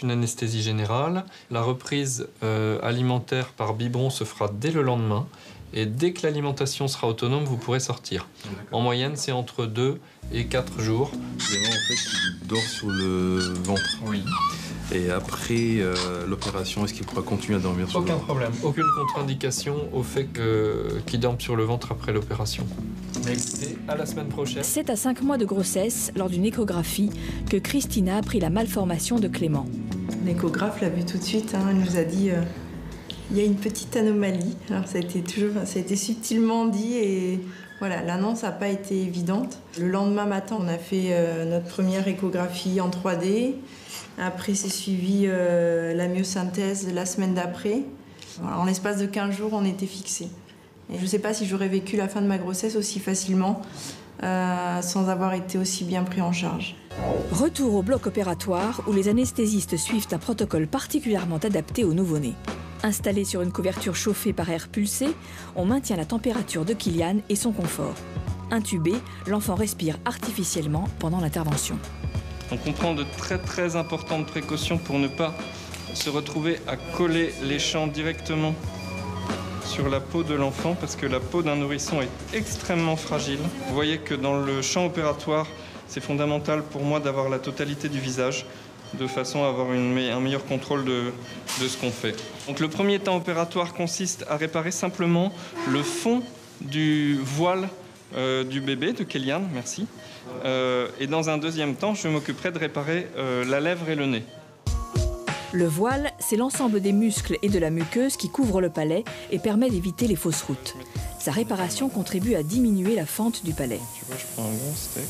Une anesthésie générale. La reprise alimentaire par biberon se fera dès le lendemain. Et dès que l'alimentation sera autonome, vous pourrez sortir. En moyenne, c'est entre 2 et 4 jours. Vraiment, en fait, il dort sur le ventre. Oui. Et après l'opération, est-ce qu'il pourra continuer à dormir sur le ventre? Aucun problème. Aucune contre-indication au fait qu'il dorme sur le ventre après l'opération. Écoutez, à la semaine prochaine. 7 à 5 mois de grossesse, lors d'une échographie, que Christina apprit la malformation de Clément. L'échographe l'a vu tout de suite, hein, elle nous a dit il y a une petite anomalie. Alors ça a été subtilement dit et voilà, l'annonce n'a pas été évidente. Le lendemain matin, on a fait notre première échographie en 3D. Après, c'est suivi la myosynthèse la semaine d'après. Voilà, en l'espace de 15 jours, on était fixés. Et je ne sais pas si j'aurais vécu la fin de ma grossesse aussi facilement sans avoir été aussi bien pris en charge. Retour au bloc opératoire où les anesthésistes suivent un protocole particulièrement adapté aux nouveau-nés. Installé sur une couverture chauffée par air pulsé, on maintient la température de Kylian et son confort. Intubé, l'enfant respire artificiellement pendant l'intervention. Donc on prend de très importantes précautions pour ne pas se retrouver à coller les champs directement sur la peau de l'enfant parce que la peau d'un nourrisson est extrêmement fragile. Vous voyez que dans le champ opératoire, c'est fondamental pour moi d'avoir la totalité du visage de façon à avoir un meilleur contrôle de ce qu'on fait. Donc le premier temps opératoire consiste à réparer simplement le fond du voile du bébé, de Kélian, merci. Et dans un deuxième temps, je m'occuperai de réparer la lèvre et le nez. Le voile, c'est l'ensemble des muscles et de la muqueuse qui couvre le palais et permet d'éviter les fausses routes. Sa réparation contribue à diminuer la fente du palais. Tu vois, je prends un bon steak.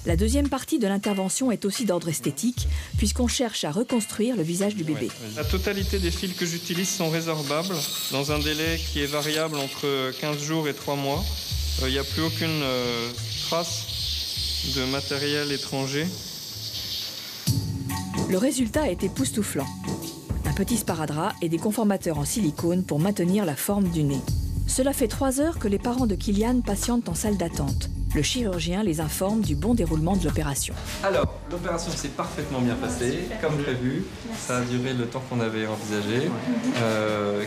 La deuxième partie de l'intervention est aussi d'ordre esthétique, puisqu'on cherche à reconstruire le visage du bébé. La totalité des fils que j'utilise sont résorbables, dans un délai qui est variable entre 15 jours et 3 mois. Il n'y a plus aucune trace de matériel étranger. Le résultat a été époustouflant. Un petit sparadrap et des conformateurs en silicone pour maintenir la forme du nez. Cela fait 3 heures que les parents de Kylian patientent en salle d'attente. Le chirurgien les informe du bon déroulement de l'opération. Alors, l'opération s'est parfaitement bien passée, comme prévu. Ça a duré le temps qu'on avait envisagé.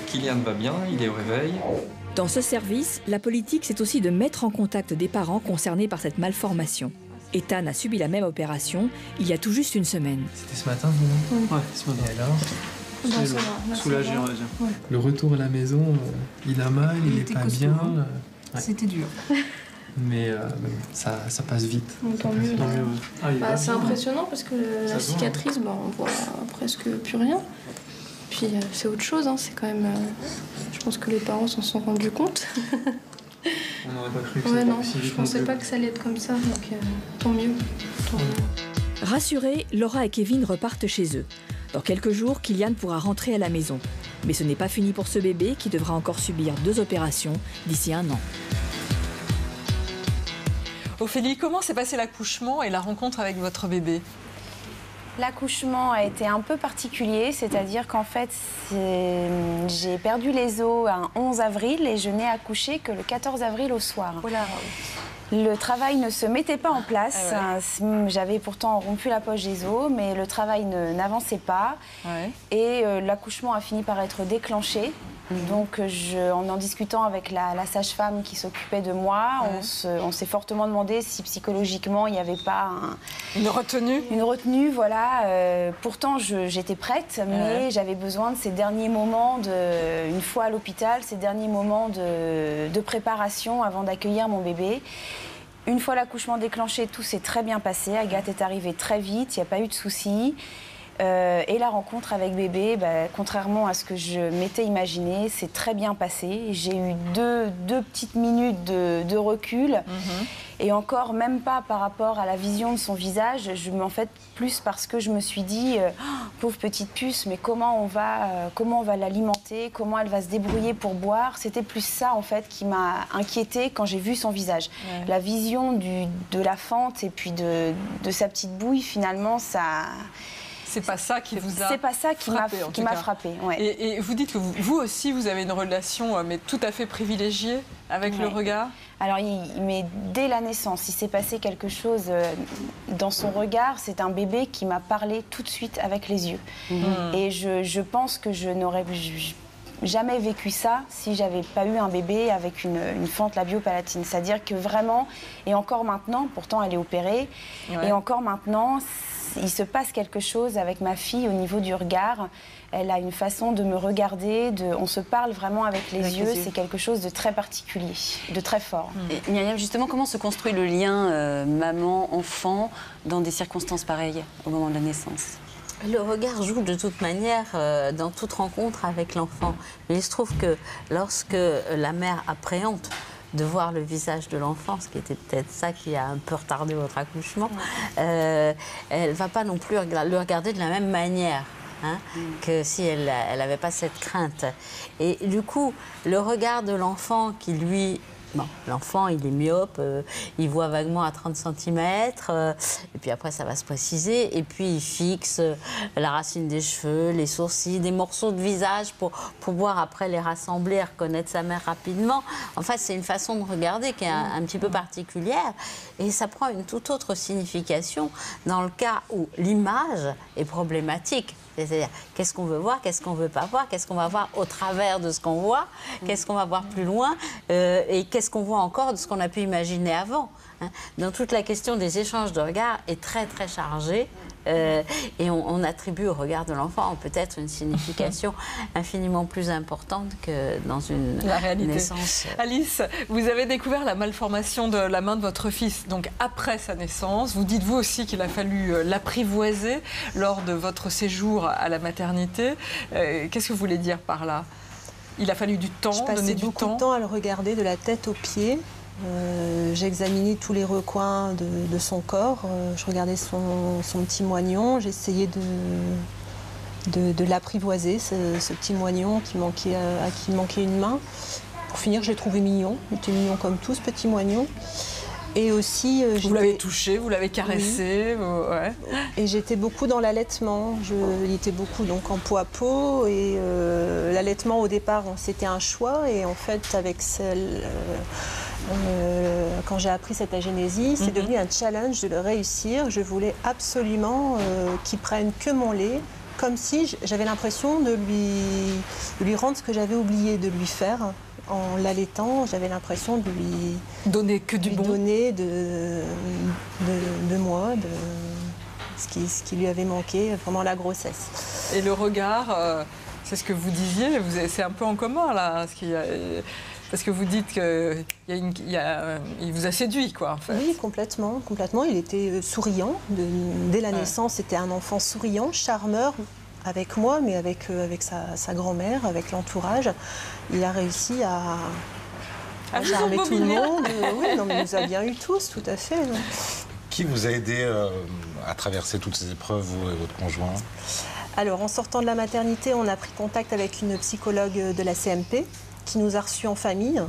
Kylian va bien, il est au réveil. Dans ce service, la politique, c'est aussi de mettre en contact des parents concernés par cette malformation. Ethan a subi la même opération il y a tout juste une semaine. C'était ce matin, non? Ouais, ce matin. Et alors? Soulagé, on va dire. Ouais. Le retour à la maison, il a mal, il est pas bien. Ouais. C'était dur. Mais ça passe vite. Tant mieux. C'est bien. impressionnant parce que la cicatrice, on voit presque plus rien. Puis c'est autre chose, hein. C'est quand même. Je pense que les parents s'en sont rendus compte. On n'aurait pas cru que ouais, c'était non, aussi vite. je pensais pas que ça allait être comme ça, donc tant mieux. Rassurés, Laura et Kevin repartent chez eux. Dans quelques jours, Kylian pourra rentrer à la maison. Mais ce n'est pas fini pour ce bébé qui devra encore subir 2 opérations d'ici 1 an. Ophélie, comment s'est passé l'accouchement et la rencontre avec votre bébé? L'accouchement a été un peu particulier, c'est-à-dire qu'en fait, j'ai perdu les os un 11 avril et je n'ai accouché que le 14 avril au soir. Oh là. Le travail ne se mettait pas en place. Ah ouais. J'avais pourtant rompu la poche des os, mais le travail n'avançait pas. Ouais. Et l'accouchement a fini par être déclenché. Donc, en discutant avec la sage-femme qui s'occupait de moi, on s'est fortement demandé si psychologiquement il n'y avait pas une retenue. Une retenue, voilà. Pourtant, j'étais prête, mais j'avais besoin de ces derniers moments, une fois à l'hôpital, ces derniers moments de préparation avant d'accueillir mon bébé. Une fois l'accouchement déclenché, tout s'est très bien passé. Agathe est arrivée très vite, il n'y a pas eu de soucis. Et la rencontre avec bébé, contrairement à ce que je m'étais imaginé, c'est très bien passé. J'ai eu deux petites minutes de recul. Et encore, même pas par rapport à la vision de son visage, en fait, plus parce que je me suis dit, pauvre petite puce, mais comment on va l'alimenter, comment elle va se débrouiller pour boire. C'était plus ça, en fait, qui m'a inquiétée quand j'ai vu son visage. Ouais. La vision de la fente et puis de sa petite bouille, finalement, ça... C'est pas ça qui vous a C'est pas ça qui m'a frappé. Ouais. Et vous dites que vous aussi, vous avez une relation mais tout à fait privilégiée avec le regard? Alors, mais dès la naissance, il s'est passé quelque chose dans son regard. C'est un bébé qui m'a parlé tout de suite avec les yeux. Et je pense que je n'aurais jamais vécu ça si j'avais pas eu un bébé avec une fente labio-palatine. C'est-à-dire que vraiment, et encore maintenant, pourtant elle est opérée, et encore maintenant, il se passe quelque chose avec ma fille au niveau du regard. Elle a une façon de me regarder, on se parle vraiment avec les yeux. C'est quelque chose de très particulier, de très fort. Et Myriam, justement, comment se construit le lien maman-enfant dans des circonstances pareilles au moment de la naissance? Le regard joue de toute manière dans toute rencontre avec l'enfant. Mais il se trouve que lorsque la mère appréhende de voir le visage de l'enfant, ce qui était peut-être ça qui a un peu retardé votre accouchement, elle ne va pas non plus le regarder de la même manière. Que si elle n'avait pas cette crainte. Et du coup, le regard de l'enfant qui, lui... Bon, l'enfant, il est myope, il voit vaguement à 30 cm, et puis après, ça va se préciser. Et puis, il fixe la racine des cheveux, les sourcils, des morceaux de visage pour pouvoir après les rassembler et reconnaître sa mère rapidement. En fait, c'est une façon de regarder qui est un petit peu particulière. Et ça prend une toute autre signification dans le cas où l'image est problématique. C'est-à-dire, qu'est-ce qu'on veut voir, qu'est-ce qu'on ne veut pas voir, qu'est-ce qu'on va voir au travers de ce qu'on voit, qu'est-ce qu'on va voir plus loin, et qu'est-ce qu'on voit encore de ce qu'on a pu imaginer avant. Donc toute la question des échanges de regards est très très chargée, et on attribue au regard de l'enfant peut-être une signification infiniment plus importante que dans une naissance. Alice, vous avez découvert la malformation de la main de votre fils, donc après sa naissance. Vous dites vous aussi qu'il a fallu l'apprivoiser lors de votre séjour à la maternité. Qu'est-ce que vous voulez dire par là? Il a fallu du temps, donner du temps. Je passais beaucoup de temps à le regarder de la tête aux pieds. J'ai examiné tous les recoins de son corps. Je regardais son petit moignon. J'essayais de l'apprivoiser, ce petit moignon à qui il manquait une main. Pour finir, je l'ai trouvé mignon. Il était mignon comme tout, ce petit moignon. Et aussi, vous l'avez touché, vous l'avez caressé. Oui. Ouais. Et j'étais beaucoup dans l'allaitement. Il était beaucoup donc en peau à peau. Et l'allaitement, au départ, c'était un choix. Et en fait, avec quand j'ai appris cette agénésie, c'est devenu un challenge de le réussir. Je voulais absolument qu'il prenne que mon lait, comme si j'avais l'impression de lui rendre ce que j'avais oublié de lui faire. En l'allaitant, j'avais l'impression de lui donner que du bon, donner de moi, ce qui lui avait manqué pendant la grossesse. Et le regard, c'est ce que vous disiez, c'est un peu en commun là, parce que vous dites qu'il vous a séduit, quoi, en fait. Oui, complètement. Il était souriant. Dès la naissance, c'était un enfant souriant, charmeur, avec moi, mais avec sa grand-mère, avec l'entourage. Il a réussi à charmer tout le monde. Oui, non, mais il nous a bien eu tous, tout à fait. Non. Qui vous a aidé à traverser toutes ces épreuves, vous et votre conjoint? Alors, en sortant de la maternité, on a pris contact avec une psychologue de la CMP qui nous a reçus en famille,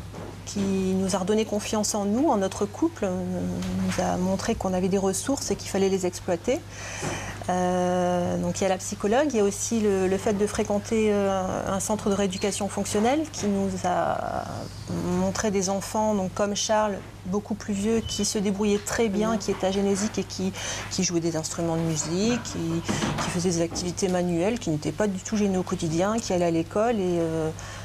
qui nous a redonné confiance en nous, en notre couple, nous a montré qu'on avait des ressources et qu'il fallait les exploiter. Donc il y a la psychologue, il y a aussi le fait de fréquenter un centre de rééducation fonctionnelle qui nous a montré des enfants, donc comme Charles, beaucoup plus vieux, qui se débrouillaient très bien, qui étaient agénésiques et qui jouaient des instruments de musique, qui faisaient des activités manuelles, qui n'étaient pas du tout gênés au quotidien, qui allaient à l'école. Et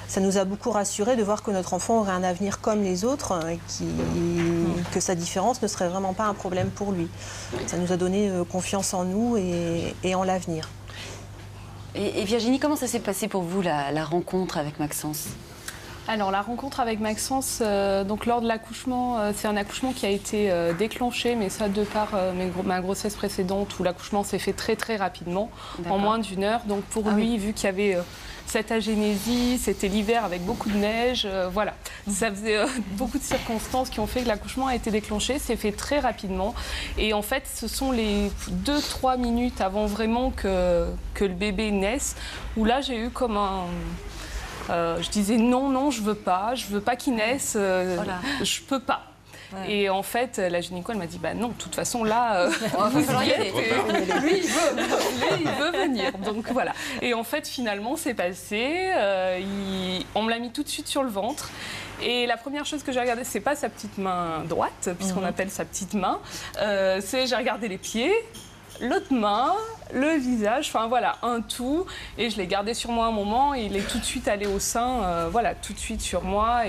ça nous a beaucoup rassurés de voir que notre enfant aurait un avenir comme les autres, que sa différence ne serait vraiment pas un problème pour lui. Ça nous a donné confiance en nous et en l'avenir. Et Virginie, comment ça s'est passé pour vous, la rencontre avec Maxence ? Alors la rencontre avec Maxence, donc lors de l'accouchement, c'est un accouchement qui a été déclenché, mais ça de par ma grossesse précédente où l'accouchement s'est fait très très rapidement, en moins d'1 heure. Donc pour lui, vu qu'il y avait cette agénésie, c'était l'hiver avec beaucoup de neige, voilà. Ça faisait beaucoup de circonstances qui ont fait que l'accouchement a été déclenché, c'est fait très rapidement. Et en fait, ce sont les 2-3 minutes avant vraiment que le bébé naisse, où là j'ai eu comme un... je disais non, je veux pas qu'il naisse, voilà. Je peux pas. Ouais. Et en fait, la gynéco, elle m'a dit, bah non, de toute façon, là, vous y êtes. Lui, il veut venir. Donc voilà. Et en fait, finalement, c'est passé. On me l'a mis tout de suite sur le ventre. Et la première chose que j'ai regardée, c'est pas sa petite main droite, puisqu'on appelle sa petite main. J'ai regardé les pieds, l'autre main, le visage, enfin voilà, un tout. Et je l'ai gardé sur moi un moment et il est tout de suite allé au sein, voilà, tout de suite sur moi.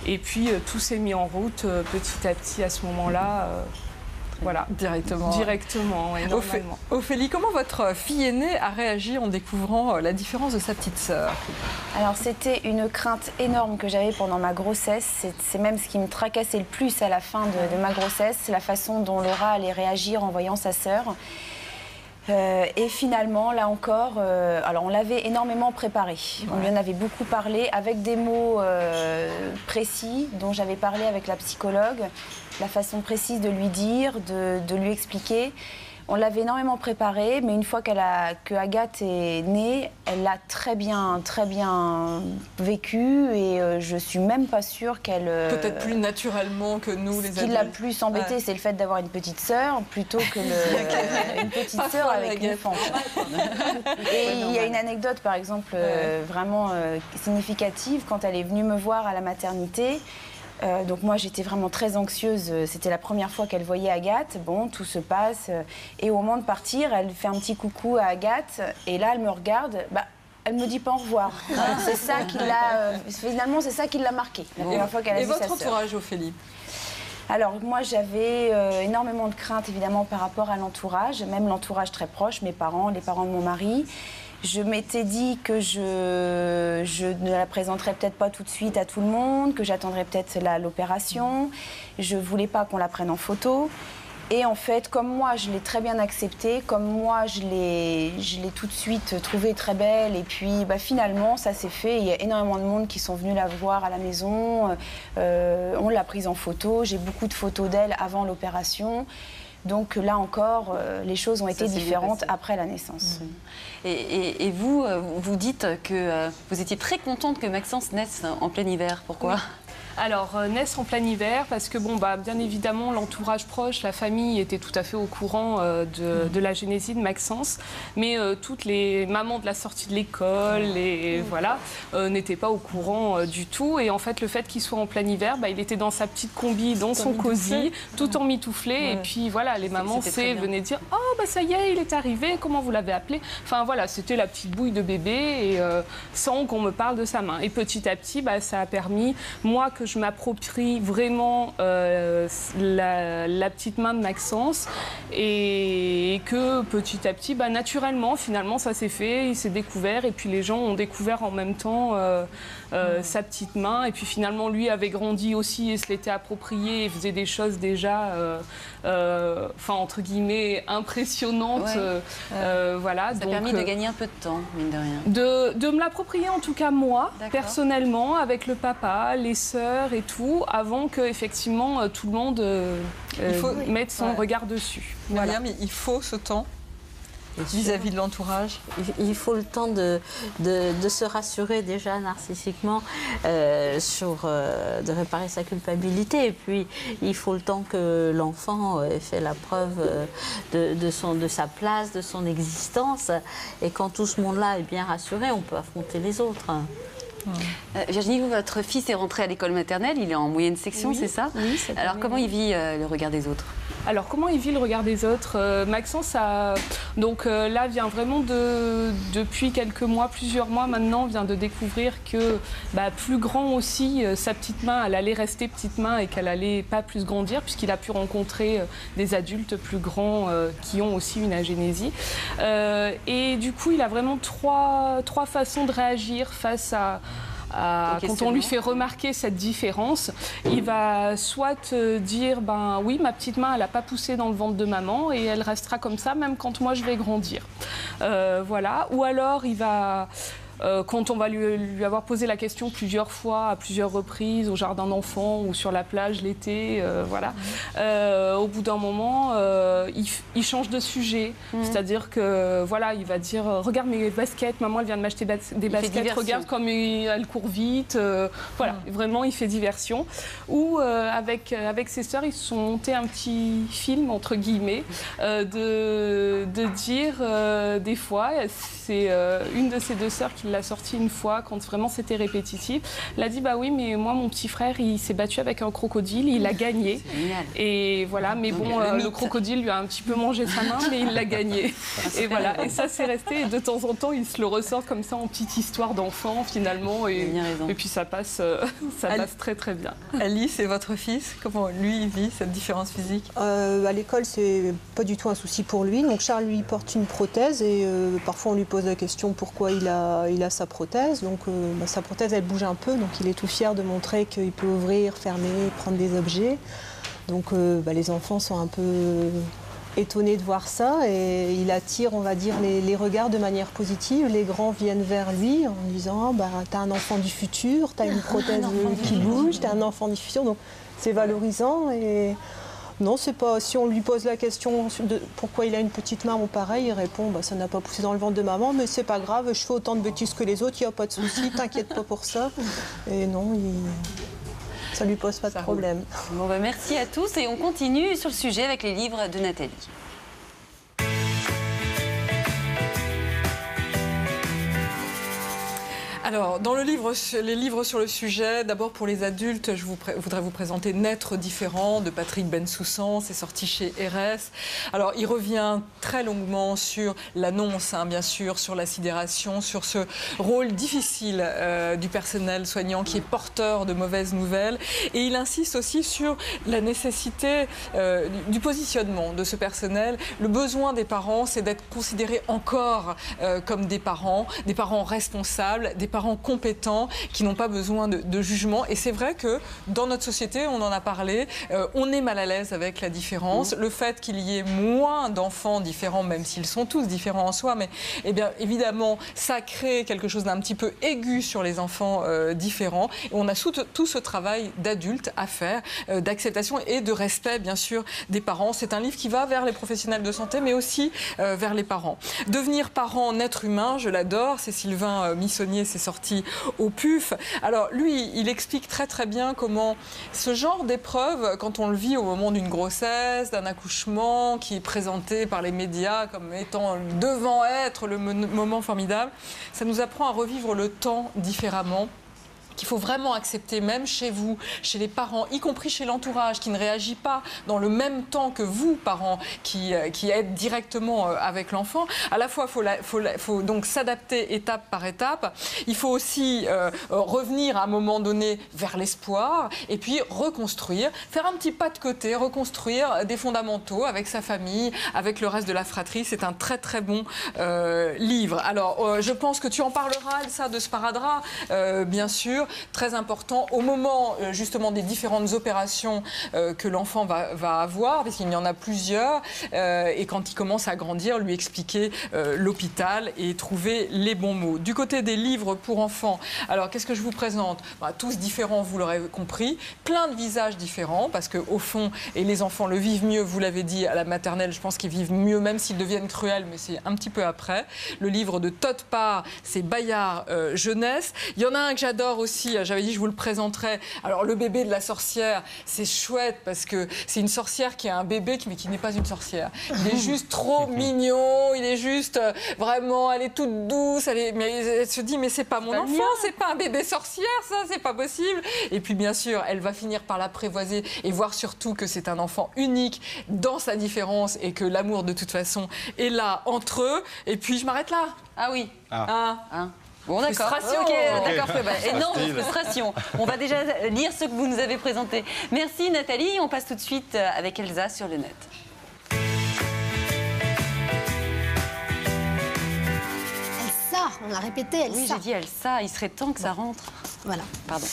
Et puis tout s'est mis en route petit à petit à ce moment-là. Voilà, directement, ouais, normalement. Ophélie, comment votre fille aînée a réagi en découvrant la différence de sa petite sœur? Alors c'était une crainte énorme que j'avais pendant ma grossesse. C'est même ce qui me tracassait le plus à la fin de ma grossesse, la façon dont Laura allait réagir en voyant sa sœur. Et finalement, là encore, alors on l'avait énormément préparé. On lui en avait beaucoup parlé avec des mots précis dont j'avais parlé avec la psychologue, la façon précise de lui dire, de lui expliquer. On l'avait énormément préparé, mais une fois que Agathe est née, elle l'a très bien vécu et je suis même pas sûre qu'elle... Peut-être plus naturellement que nous, les adultes. Ce qui l'a plus embêté, c'est le fait d'avoir une petite sœur plutôt que une petite sœur avec une enfant. Et il y a une anecdote, par exemple, vraiment significative. Quand elle est venue me voir à la maternité, donc moi j'étais vraiment très anxieuse, c'était la première fois qu'elle voyait Agathe, bon tout se passe et au moment de partir elle fait un petit coucou à Agathe et là elle me regarde, elle me dit pas au revoir. C'est ça qui l'a, finalement c'est ça qui l'a marqué la première fois qu'elle a vu sa sœur. Et votre entourage, Ophélie? Alors moi j'avais énormément de craintes évidemment par rapport à l'entourage, même l'entourage très proche, mes parents, les parents de mon mari. Je m'étais dit que je ne la présenterais peut-être pas tout de suite à tout le monde, que j'attendrais peut-être l'opération. Je ne voulais pas qu'on la prenne en photo. Et en fait, comme moi, je l'ai très bien acceptée, comme moi, je l'ai tout de suite trouvée très belle. Et puis, finalement, ça s'est fait. Il y a énormément de monde qui sont venus la voir à la maison. On l'a prise en photo. J'ai beaucoup de photos d'elle avant l'opération. Donc là encore, les choses ont été différentes après la naissance. Et vous, vous dites que vous étiez très contente que Maxence naisse en plein hiver. Pourquoi ? Alors, naissent en plein hiver parce que, bien évidemment, l'entourage proche, la famille était tout à fait au courant de la génésie de Maxence. Mais toutes les mamans de la sortie de l'école n'étaient pas au courant du tout. Et en fait, le fait qu'il soit en plein hiver, il était dans sa petite combi, dans son cosy, tout en mitouflé. Ouais. Et puis voilà, les mamans venaient dire « Oh, ça y est, il est arrivé, comment vous l'avez appelé ?» Enfin voilà, c'était la petite bouille de bébé et sans qu'on me parle de sa main. Et petit à petit, ça a permis, moi, que je m'approprie vraiment la petite main de Maxence et que petit à petit, naturellement, finalement, ça s'est fait, il s'est découvert et puis les gens ont découvert en même temps sa petite main et puis finalement, lui avait grandi aussi et se l'était approprié et faisait des choses déjà, entre guillemets, impressionnantes. Voilà. Ça a permis de gagner un peu de temps, mine de rien. De me l'approprier, en tout cas, moi, personnellement, avec le papa, les sœurs, et tout, avant que effectivement tout le monde mette son regard dessus. Voilà. Mais il faut ce temps vis-à-vis de l'entourage. Il faut le temps de se rassurer déjà narcissiquement, de réparer sa culpabilité. Et puis, il faut le temps que l'enfant ait fait la preuve de sa place, de son existence. Et quand tout ce monde-là est bien rassuré, on peut affronter les autres. Virginie, votre fils est rentré à l'école maternelle, il est en moyenne section, c'est ça? Oui. Alors comment il vit le regard des autres? Alors comment il vit le regard des autres? Maxence là vient vraiment depuis quelques mois, plusieurs mois maintenant, vient de découvrir que plus grand aussi, sa petite main, elle allait rester petite main et qu'elle allait pas plus grandir puisqu'il a pu rencontrer des adultes plus grands qui ont aussi une agénésie. Et du coup, il a vraiment trois façons de réagir face à quand on lui fait remarquer cette différence, il va soit dire oui, ma petite main elle n'a pas poussé dans le ventre de maman et elle restera comme ça même quand moi je vais grandir. Voilà. Ou alors il va quand on va lui avoir posé la question plusieurs fois, à plusieurs reprises, au jardin d'enfants ou sur la plage l'été, voilà, au bout d'un moment, il change de sujet. C'est-à-dire que, voilà, il va dire « Regarde mes baskets, maman, elle vient de m'acheter des baskets, regarde comme elle court vite. » Voilà, vraiment, il fait diversion. Ou avec ses sœurs, ils se sont montés un petit film, entre guillemets, de dire des fois, c'est une de ses deux sœurs qui l'a sorti une fois quand vraiment c'était répétitif. Elle a dit bah oui, mais moi mon petit frère il s'est battu avec un crocodile, il a gagné. Et voilà, mais bon, le crocodile lui a un petit peu mangé sa main, mais il l'a gagné. Et voilà, et ça c'est resté. Et de temps en temps, il se le ressort comme ça en petite histoire d'enfant finalement. Et puis ça passe très très bien. Alice et votre fils, comment lui il vit cette différence physique? À l'école, c'est pas du tout un souci pour lui. Donc Charles lui porte une prothèse et parfois on lui pose la question pourquoi il a sa prothèse. Donc sa prothèse elle bouge un peu, donc il est tout fier de montrer qu'il peut ouvrir, fermer, prendre des objets. Donc les enfants sont un peu étonnés de voir ça et il attire, on va dire, les regards de manière positive. Les grands viennent vers lui en disant t'as un enfant du futur, t'as une prothèse qui bouge, t'as un enfant du futur. Donc c'est valorisant et non, c'est pas. Si on lui pose la question de pourquoi il a une petite main ou pareil, il répond ça n'a pas poussé dans le ventre de maman, mais c'est pas grave, je fais autant de bêtises que les autres, il n'y a pas de souci, t'inquiète pas pour ça. Et non, ça lui pose pas de problème. Bon, merci à tous et on continue sur le sujet avec les livres de Nathalie. Alors, dans les livres sur le sujet, d'abord pour les adultes, je voudrais vous présenter Naître différent de Patrick Bensoussan, c'est sorti chez RS. Alors, il revient très longuement sur l'annonce, bien sûr, sur la sidération, sur ce rôle difficile du personnel soignant qui est porteur de mauvaises nouvelles. Et il insiste aussi sur la nécessité du positionnement de ce personnel. Le besoin des parents, c'est d'être considérés encore comme des parents responsables, des parents compétents qui n'ont pas besoin de jugement. Et c'est vrai que dans notre société, on en a parlé, on est mal à l'aise avec la différence. Le fait qu'il y ait moins d'enfants différents, même s'ils sont tous différents en soi, mais bien évidemment, ça crée quelque chose d'un petit peu aigu sur les enfants différents. Et on a tout ce travail d'adultes à faire, d'acceptation et de respect, bien sûr, des parents. C'est un livre qui va vers les professionnels de santé, mais aussi vers les parents. Devenir parent, naître humain, je l'adore. C'est Sylvain Missonnier, c'est sorti au PUF. Alors lui, il explique très très bien comment ce genre d'épreuve, quand on le vit au moment d'une grossesse, d'un accouchement, qui est présenté par les médias comme étant devant être le moment formidable, ça nous apprend à revivre le temps différemment. Qu'il faut vraiment accepter, même chez vous, chez les parents, y compris chez l'entourage, qui ne réagit pas dans le même temps que vous, parents, qui êtes directement avec l'enfant. À la fois, faut donc s'adapter étape par étape. Il faut aussi revenir à un moment donné vers l'espoir et puis reconstruire, faire un petit pas de côté, reconstruire des fondamentaux avec sa famille, avec le reste de la fratrie. C'est un très très bon livre. Alors, je pense que tu en parleras, Elsa, de Sparadrap, bien sûr. Très important au moment justement des différentes opérations que l'enfant va avoir, parce qu'il y en a plusieurs, et quand il commence à grandir, lui expliquer l'hôpital et trouver les bons mots. Du côté des livres pour enfants, alors qu'est-ce que je vous présente? Tous différents, vous l'aurez compris, plein de visages différents, parce qu'au fond, et les enfants le vivent mieux, vous l'avez dit, à la maternelle, je pense qu'ils vivent mieux, même s'ils deviennent cruels, mais c'est un petit peu après. Le livre de Todd Parr, c'est Bayard Jeunesse. Il y en a un que j'adore aussi, j'avais dit je vous le présenterai. Alors le bébé de la sorcière, c'est chouette parce que c'est une sorcière qui a un bébé mais qui n'est pas une sorcière. Il est juste trop mignon, il est juste vraiment, elle est toute douce, mais elle se dit mais c'est pas mon enfant, c'est pas un bébé sorcière, ça, c'est pas possible. Et puis bien sûr, elle va finir par l'apprivoiser et voir surtout que c'est un enfant unique dans sa différence et que l'amour de toute façon est là entre eux. Et puis je m'arrête là. Ah oui. Bon, d'accord. Ok, d'accord. Énorme frustration. On va déjà lire ce que vous nous avez présenté. Merci Nathalie. On passe tout de suite avec Elsa sur le net. Elsa, on a répété Elsa. Oui, j'ai dit Elsa. Il serait temps que ça rentre. Voilà. Pardon.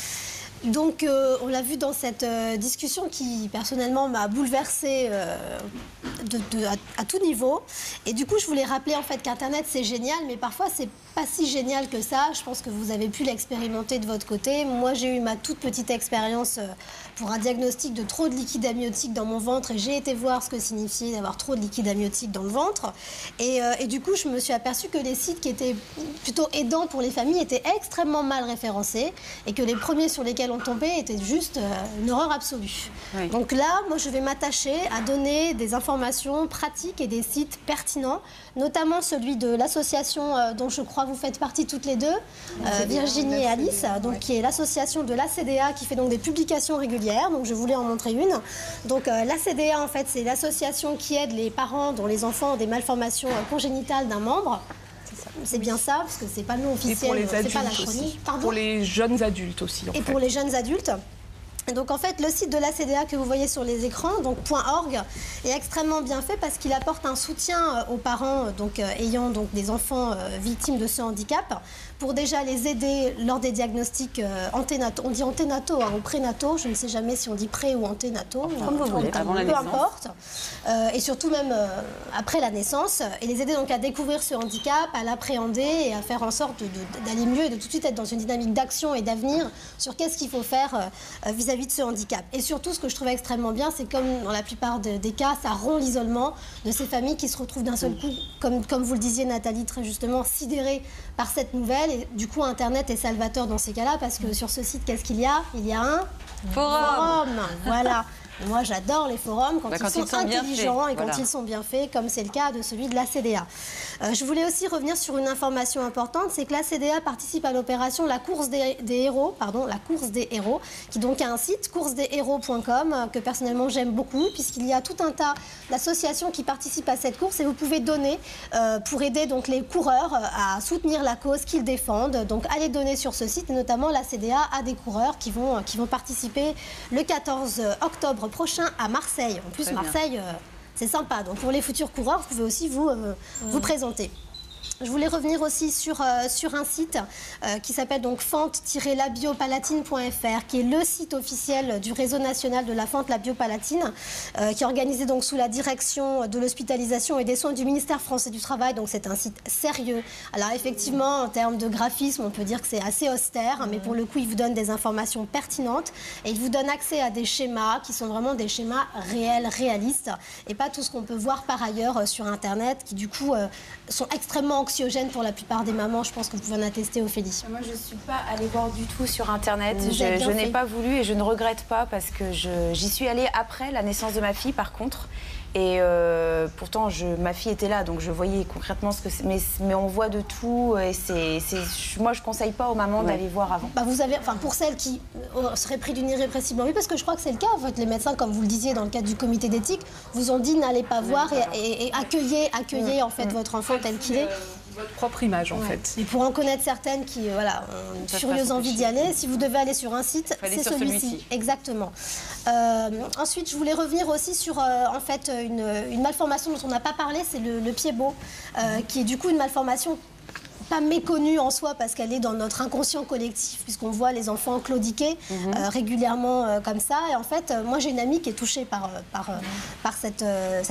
Donc, on l'a vu dans cette discussion qui, personnellement, m'a bouleversée à tout niveau. Et du coup, je voulais rappeler en fait qu'Internet, c'est génial, mais parfois, c'est pas si génial que ça. Je pense que vous avez pu l'expérimenter de votre côté. Moi, j'ai eu ma toute petite expérience pour un diagnostic de trop de liquide amniotique dans mon ventre et j'ai été voir ce que signifiait d'avoir trop de liquide amniotique dans le ventre. Et du coup, je me suis aperçue que les sites qui étaient plutôt aidants pour les familles étaient extrêmement mal référencés et que les premiers sur lesquels on tombait étaient juste une horreur absolue. Oui. Donc là, moi, je vais m'attacher à donner des informations pratiques et des sites pertinents, notamment celui de l'association dont je crois vous faites partie toutes les deux, Virginie et Alice, donc, qui est l'association de l'ACDA qui fait donc des publications régulières. Donc je voulais en montrer une. Donc l'ACDA, en fait, c'est l'association qui aide les parents dont les enfants ont des malformations congénitales d'un membre. C'est bien ça, parce que c'est pas le nom officiel, c'est pas la chronique. Pour les jeunes adultes aussi. Et pour les jeunes adultes. Et donc en fait, le site de l'ACDA que vous voyez sur les écrans, donc .org, est extrêmement bien fait parce qu'il apporte un soutien aux parents donc, ayant donc, des enfants victimes de ce handicap pour déjà les aider lors des diagnostics anténataux. On dit anténataux ou prénataux, je ne sais jamais si on dit pré ou anténataux, comme vous voulez, avant la naissance. Peu importe. Et surtout même après la naissance, et les aider donc à découvrir ce handicap, à l'appréhender et à faire en sorte d'aller mieux et de tout de suite être dans une dynamique d'action et d'avenir sur qu'est-ce qu'il faut faire vis-à-vis de ce handicap. Et surtout, ce que je trouvais extrêmement bien, c'est comme dans la plupart des cas, ça rompt l'isolement de ces familles qui se retrouvent d'un seul coup, comme vous le disiez Nathalie très justement, sidérées par cette nouvelle. Et du coup, Internet est salvateur dans ces cas-là parce que sur ce site, qu'est-ce qu'il y a? Il y a un forum. Voilà. Et moi, j'adore les forums quand ils sont intelligents et quand ils sont bien faits, comme c'est le cas de celui de l'ACDA. Je voulais aussi revenir sur une information importante, c'est que l'ACDA participe à l'opération La Course des Héros, qui donc a un site, coursesdeshéros.com, que personnellement j'aime beaucoup, puisqu'il y a tout un tas d'associations qui participent à cette course et vous pouvez donner pour aider donc les coureurs à soutenir la cause qu'ils défendent. Donc allez donner sur ce site, et notamment l'ACDA a des coureurs qui vont participer le 14 octobre prochain à Marseille. En plus, Marseille, c'est sympa. Donc pour les futurs coureurs, vous pouvez aussi vous présenter. Je voulais revenir aussi sur un site qui s'appelle donc fente-labiopalatine.fr, qui est le site officiel du réseau national de la fente labiopalatine, qui est organisé donc sous la direction de l'hospitalisation et des soins du ministère français du Travail. Donc c'est un site sérieux. Alors effectivement, en termes de graphisme, on peut dire que c'est assez austère, mais pour le coup, il vous donne des informations pertinentes et il vous donne accès à des schémas qui sont vraiment des schémas réels, réalistes, et pas tout ce qu'on peut voir par ailleurs sur Internet, qui du coup sont extrêmement anxiogènes pour la plupart des mamans. Je pense que vous pouvez en attester, Ophélie. Moi, je ne suis pas allée voir du tout sur Internet. Je n'ai pas voulu et je ne regrette pas parce que j'y suis allée après la naissance de ma fille, par contre. Et pourtant, ma fille était là, donc je voyais concrètement ce que c'est. Mais on voit de tout. Et moi, je ne conseille pas aux mamans d'aller voir avant. Bah vous avez, pour celles qui seraient prises d'une irrépressible envie, parce que je crois que c'est le cas. En fait, les médecins, comme vous le disiez dans le cadre du comité d'éthique, vous ont dit n'allez pas voir et accueillez en fait votre enfant tel qu'il est. Votre propre image, en fait. Et pour en connaître certaines qui ont une furieuse envie d'y aller, si vous devez aller sur un site, c'est celui-ci. Exactement. Ensuite, je voulais revenir aussi sur en fait, une malformation dont on n'a pas parlé, c'est le pied beau, qui est du coup une malformation pas méconnue en soi parce qu'elle est dans notre inconscient collectif puisqu'on voit les enfants claudiquer régulièrement comme ça. Et en fait, moi j'ai une amie qui est touchée par cette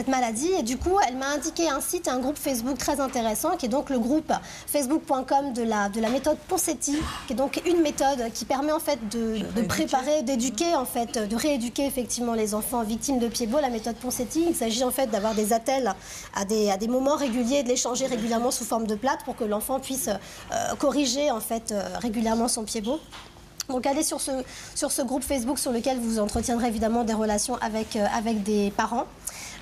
maladie et du coup elle m'a indiqué un site, un groupe Facebook très intéressant qui est donc le groupe facebook.com de la méthode Ponseti, qui est donc une méthode qui permet en fait de préparer, d'éduquer en fait, de rééduquer effectivement les enfants victimes de pieds beaux. La méthode Ponseti, il s'agit en fait d'avoir des attelles à des moments réguliers, de les changer régulièrement sous forme de plâtre pour que l'enfant puisse corriger en fait régulièrement son pied beau. Donc allez sur ce groupe Facebook sur lequel vous entretiendrez évidemment des relations avec des parents.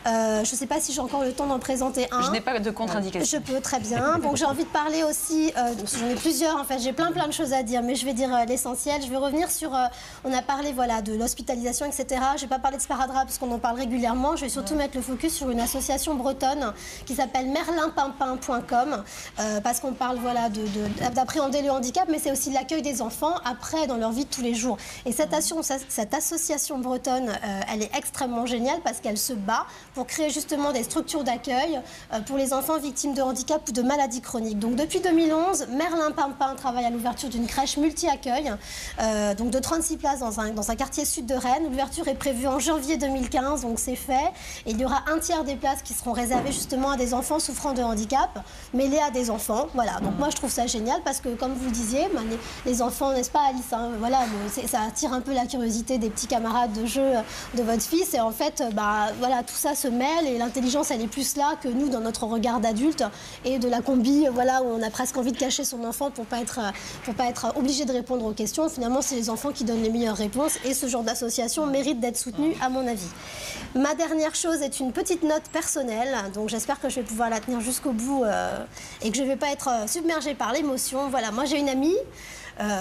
Je ne sais pas si j'ai encore le temps d'en présenter un. Je n'ai pas de contre-indication. Je peux, très bien. Donc j'ai envie de parler aussi, j'en ai plusieurs en fait, j'ai plein de choses à dire, mais je vais dire l'essentiel. Je vais revenir sur, on a parlé de l'hospitalisation, etc. Je ne vais pas parler de sparadrap parce qu'on en parle régulièrement. Je vais surtout mettre le focus sur une association bretonne qui s'appelle merlinpimpin.com parce qu'on parle d'appréhender le handicap, mais c'est aussi l'accueil des enfants après dans leur vie de tous les jours. Et cette association bretonne, elle est extrêmement géniale parce qu'elle se bat pour créer justement des structures d'accueil pour les enfants victimes de handicap ou de maladies chroniques. Donc depuis 2011, Merlin Pimpin travaille à l'ouverture d'une crèche multi-accueil, donc de 36 places dans un quartier sud de Rennes. L'ouverture est prévue en janvier 2015, donc c'est fait. Et il y aura un tiers des places qui seront réservées justement à des enfants souffrant de handicap, mêlés à des enfants. Voilà, donc moi je trouve ça génial parce que comme vous le disiez, les enfants, n'est-ce pas Alice, hein, voilà, ça attire un peu la curiosité des petits camarades de jeu de votre fils. Et en fait, voilà, tout ça se mêle et l'intelligence, elle est plus là que nous dans notre regard d'adulte et de la combi, voilà, où on a presque envie de cacher son enfant pour pas être obligé de répondre aux questions. Finalement, c'est les enfants qui donnent les meilleures réponses et ce genre d'association mérite d'être soutenu, à mon avis. Ma dernière chose est une petite note personnelle, donc j'espère que je vais pouvoir la tenir jusqu'au bout et que je ne vais pas être submergée par l'émotion. Voilà, moi j'ai une amie.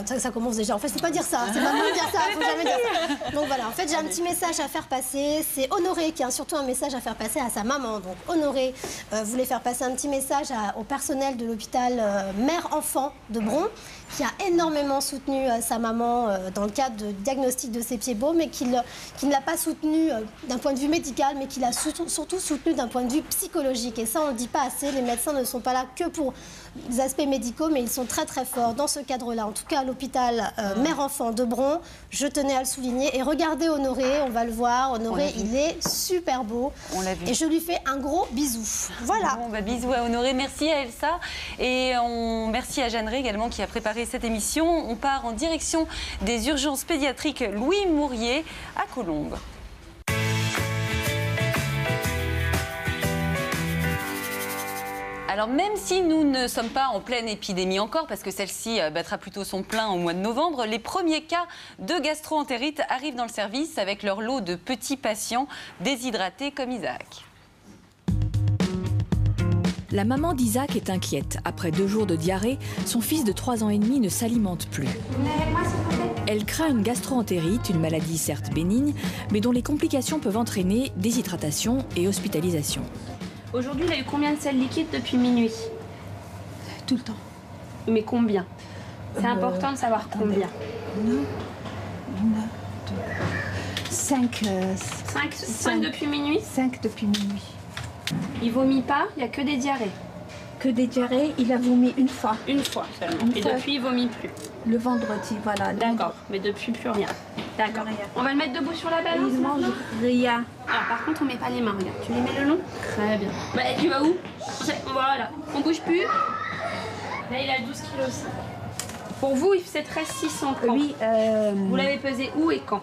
Ça commence déjà. En fait, faut pas dire ça. C'est pas bon de dire ça. Faut jamais dire ça. Donc voilà. En fait, j'ai un petit message à faire passer. C'est Honoré qui a surtout un message à faire passer à sa maman. Donc Honoré voulait faire passer un petit message au personnel de l'hôpital mère-enfant de Bron, qui a énormément soutenu sa maman dans le cadre de diagnostic de ses pieds beaux, mais qui ne l'a pas soutenu d'un point de vue médical, mais qui l'a surtout soutenu d'un point de vue psychologique. Et ça, on ne le dit pas assez. Les médecins ne sont pas là que pour les aspects médicaux, mais ils sont très très forts dans ce cadre-là. En tout cas, à l'hôpital mère-enfant de Bron, je tenais à le souligner. Et regardez Honoré, on va le voir. Honoré, il est super beau. On l'a vu. Et je lui fais un gros bisou. Voilà. Bon, bisous à Honoré. Merci à Elsa. Et merci à Jeanne Rey également qui a préparé cette émission. On part en direction des urgences pédiatriques Louis Mourier à Colombes. Alors même si nous ne sommes pas en pleine épidémie encore, parce que celle-ci battra plutôt son plein au mois de novembre, les premiers cas de gastro-entérite arrivent dans le service avec leur lot de petits patients déshydratés comme Isaac. La maman d'Isaac est inquiète. Après 2 jours de diarrhée, son fils de 3 ans et demi ne s'alimente plus. Elle craint une gastro-entérite, une maladie certes bénigne, mais dont les complications peuvent entraîner déshydratation et hospitalisation. Aujourd'hui, il a eu combien de sels liquides depuis minuit? Tout le temps. Mais combien? C'est important de savoir combien. 5 depuis minuit? 5 depuis minuit. Il vomit pas, il n'y a que des diarrhées. Que des diarrhées, il a vomi une fois. Une fois seulement. Et depuis, il vomit plus. Le vendredi, voilà. D'accord, mais depuis plus rien. D'accord. On va le mettre debout sur la balance. Il mange rien. Alors par contre, on met pas les mains, regarde. Tu les mets le long? Très bien. Bah, tu vas où? Voilà. On bouge plus. Là, il a 12 kilos aussi. Pour vous, il faisait 13,600 quand? Oui. Vous l'avez pesé où et quand?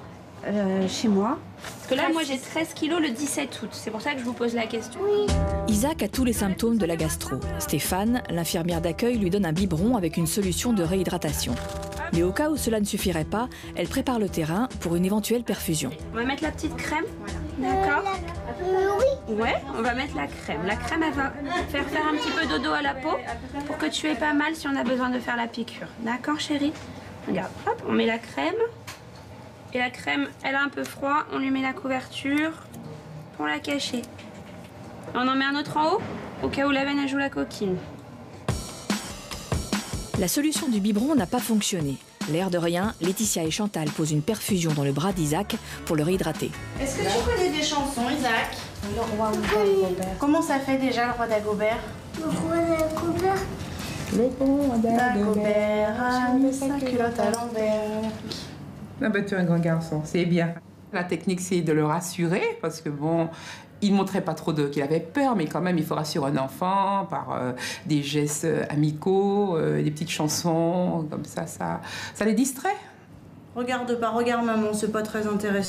Chez moi. Parce que là, moi, j'ai 13 kilos le 17 août. C'est pour ça que je vous pose la question. Oui. Isaac a tous les symptômes de la gastro. Stéphane, l'infirmière d'accueil, lui donne un biberon avec une solution de réhydratation. Mais au cas où cela ne suffirait pas, elle prépare le terrain pour une éventuelle perfusion. On va mettre la petite crème. D'accord. Oui. Ouais, on va mettre la crème. La crème, elle va faire un petit peu dodo à la peau pour que tu aies pas mal si on a besoin de faire la piqûre. D'accord, chérie? Regarde, hop, on met la crème. Et la crème, elle a un peu froid. On lui met la couverture pour la cacher. On en met un autre en haut, au cas où la veine, elle joue la coquine. La solution du biberon n'a pas fonctionné. L'air de rien, Laetitia et Chantal posent une perfusion dans le bras d'Isaac pour le réhydrater. Est-ce que tu connais des chansons, Isaac? Le roi d'Agobert. Comment ça fait déjà, le roi d'Agobert? Le roi d'Agobert. Le roi d'Agobert a mis sa culotte à l'envers. Ah ben, tu es un grand garçon, c'est bien. La technique, c'est de le rassurer, parce que bon, il ne montrait pas trop qu'il avait peur, mais quand même, il faut rassurer un enfant par des gestes amicaux, des petites chansons, comme ça les distrait. Regarde pas, regarde maman, c'est pas très intéressant.